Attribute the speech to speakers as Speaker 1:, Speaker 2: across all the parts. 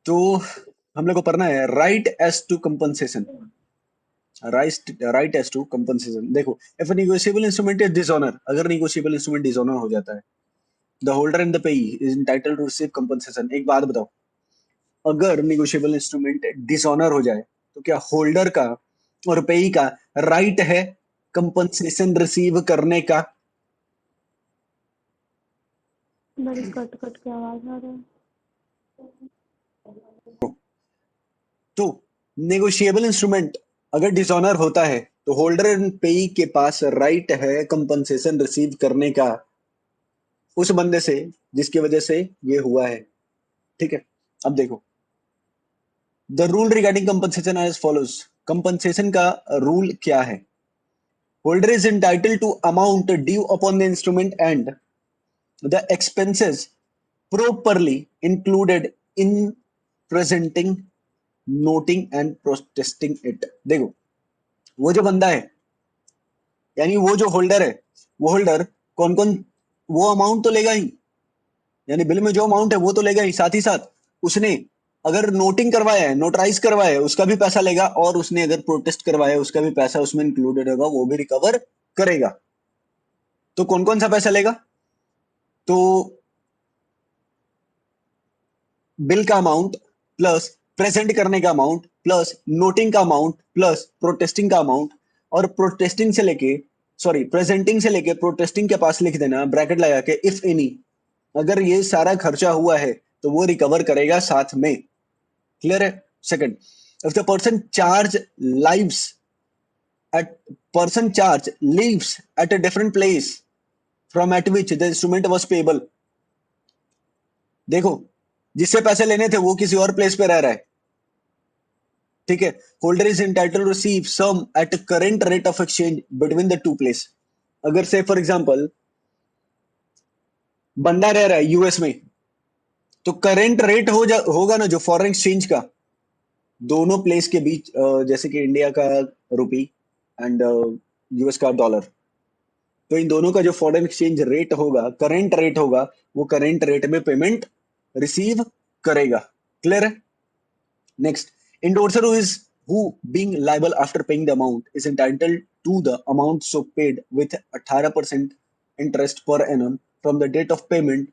Speaker 1: तो हम लोग को पढ़ना है right as to compensation. Right as to compensation. देखो, if negotiable instrument is dishonour, अगर नेगोशिएबल इंस्ट्रूमेंट डिसऑनर हो जाता है, the holder and the payee is entitled to receive compensation. एक बात बताओ, अगर नेगोशिएबल इंस्ट्रूमेंट डिसऑनर हो जाए तो क्या होल्डर का और पेई का राइट है कंपनसेशन रिसीव करने का?
Speaker 2: बड़ी कट कट के आवाज आ रहा है।
Speaker 1: तो नेगोशिएबल इंस्ट्रूमेंट अगर डिसऑनर होता है तो होल्डर एंड पेई के पास राइट है कंपनसेशन रिसीव करने का उस बंदे से जिसकी वजह से ये हुआ है। ठीक है, अब देखो, the rule regarding compensation as follows. Compensation का रूल क्या है? Holder is entitled to amount due upon the instrument and the expenses properly included in presenting, noting and protesting it। देखो, वो जो बंदा है, यानी वो जो होल्डर है, वो होल्डर कौन कौन, वो अमाउंट तो लेगा ही, यानी बिल में जो अमाउंट है वो तो लेगा ही, साथ ही साथ उसने अगर नोटिंग करवाया है, नोटराइज करवाया है, उसका भी पैसा लेगा, और उसने अगर प्रोटेस्ट करवाया है उसका भी पैसा उसमें इंक्लूडेड होगा, वो भी रिकवर करेगा। तो कौन कौन सा पैसा लेगा? तो बिल का अमाउंट प्लस प्रेजेंट करने का अमाउंट प्लस नोटिंग का अमाउंट प्लस प्रोटेस्टिंग का अमाउंट, और प्रोटेस्टिंग से लेके, सॉरी, प्रेजेंटिंग से लेके प्रोटेस्टिंग के पास लिख देना ब्रैकेट लगा के, इफ एनी, अगर ये सारा खर्चा हुआ है तो वो रिकवर करेगा साथ में। क्लियर है? Second, if the person charge lives at person charge lives at a different place from at which the instrument was payable। देखो, जिससे पैसे लेने थे वो किसी और प्लेस पे रह रहा है। ठीक है, holder is entitled to receive sum at current rate of exchange between the two place. अगर से फॉर एग्जांपल बंदा रह रहा है यूएस में, तो करेंट रेट होगा ना जो फॉरेन एक्सचेंज का, दोनों प्लेस के बीच, जैसे कि इंडिया का रुपी एंड यूएस का डॉलर, तो इन दोनों का जो फॉरेन एक्सचेंज रेट होगा, करेंट रेट होगा, वो करेंट रेट में पेमेंट रिसीव करेगा। क्लियर है? Next, endorser who being liable after paying the amount is entitled to the amount so paid with 18% interest per annum from the date of payment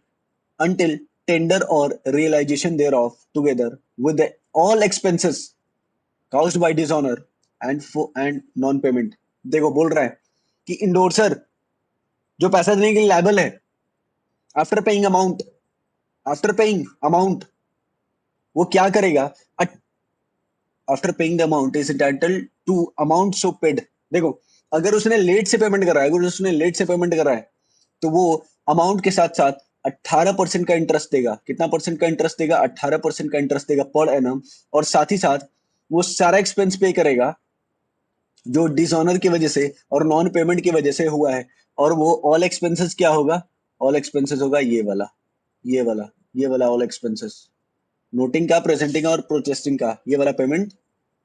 Speaker 1: until tender or realization thereof, together with all expenses caused by dishonor and non-payment। देखो, बोल रहा है कि इंडोर्सर जो पैसा देने के लिए लायबल है, after paying amount, after paying amount, वो क्या करेगा? After paying the amount is entitled to amount so paid. देखो, अगर उसने लेट से पेमेंट करा है, अगर उसने लेट से पेमेंट करा है, तो वो अमाउंट के साथ साथ 18% का इंटरेस्ट देगा। कितना परसेंट का इंटरेस्ट देगा? 18% का इंटरेस्ट देगा पर एनम। और साथ ही साथ वो सारा एक्सपेंस पे करेगा जो डिसऑनर की वजह से और नॉन पेमेंट की वजह से हुआ है। और वो ऑल एक्सपेंसेस क्या होगा? ऑल एक्सपेंसेस होगा ये वाला, ये वाला, ये वाला ऑल एक्सपेंसेस, नोटिंग का, प्रेजेंटिंग और प्रोटेस्टिंग का, ये वाला पेमेंट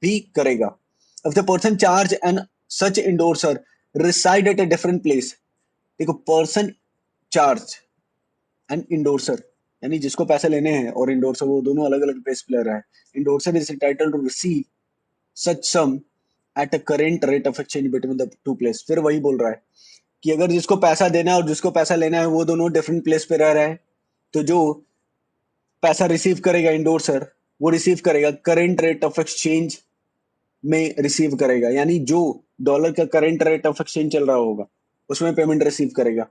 Speaker 1: भी करेगा। If the person charge and such endorser reside at a different place। देखो, पर्सन चार्ज एंड इंडोर्सर, यानी जिसको पैसे लेने हैं और इंडोर्सर, वो दोनों अलग अलग प्लेस पे ले रहा है। Endorser is entitled to receive such sum at a current rate of exchange between the two places. फिर वही बोल रहा है कि अगर जिसको पैसा देना है और जिसको पैसा लेना है वो दोनों डिफरेंट प्लेस पे रह रहा है, तो जो पैसा रिसीव करेगा इंडोर्सर, वो रिसीव करेगा करेंट रेट ऑफ एक्सचेंज में रिसीव करेगा, यानी जो डॉलर का करंट रेट ऑफ एक्सचेंज चल रहा होगा उसमें पेमेंट रिसीव करेगा।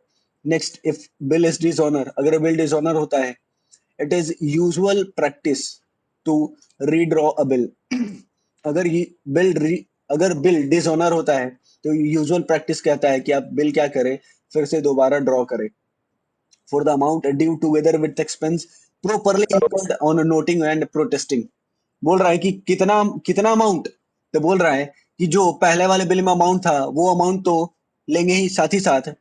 Speaker 1: Next, if bill is dishonour, अगर बिल डिसऑनर होता है, it is usual practice to redraw a bill. अगर ये बिल अगर बिल डिसऑनर होता है तो यूजुअल प्रैक्टिस कहता है कि आप बिल क्या करें, फिर से दोबारा ड्रॉ करें for the amount due together with expense properly incurred on noting and protesting. बोल रहा है कि कितना कितना अमाउंट, तो बोल रहा है कि जो पहले वाले बिल में अमाउंट था वो अमाउंट तो लेंगे ही, साथ ही साथ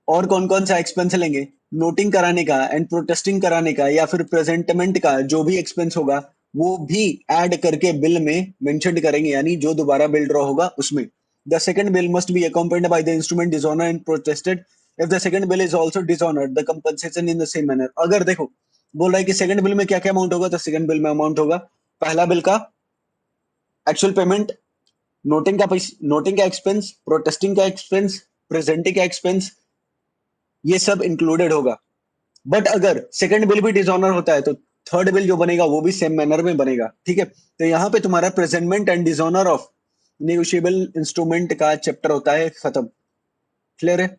Speaker 1: और कौन कौन सा एक्सपेंस लेंगे? नोटिंग कराने का एंड प्रोटेस्टिंग कराने का या फिर प्रेजेंटमेंट का जो भी एक्सपेंस होगा वो भी ऐड करके बिल में मेंशन करेंगे, यानी जो दोबारा बिल ड्रॉ होगा उसमें। The second bill must be accompanied by the instrument dishonor and protested। if the second bill is also dishonored, the compensation in the same manner। अगर देखो, बोल रहा है कि सेकंड बिल में क्या क्या अमाउंट होगा, तो सेकंड बिल में अमाउंट होगा पहला बिल का एक्चुअल पेमेंट, नोटिंग का एक्सपेंस, प्रोटेस्टिंग का एक्सपेंस, प्रेजेंटिंग का एक्सपेंस, ये सब इंक्लूडेड होगा। बट अगर सेकंड बिल भी डिसऑनर होता है तो थर्ड बिल जो बनेगा वो भी सेम मैनर में बनेगा, ठीक है। तो यहाँ पे तुम्हारा presentment and dishonour of negotiable instrument का चैप्टर होता है खत्म। क्लियर है?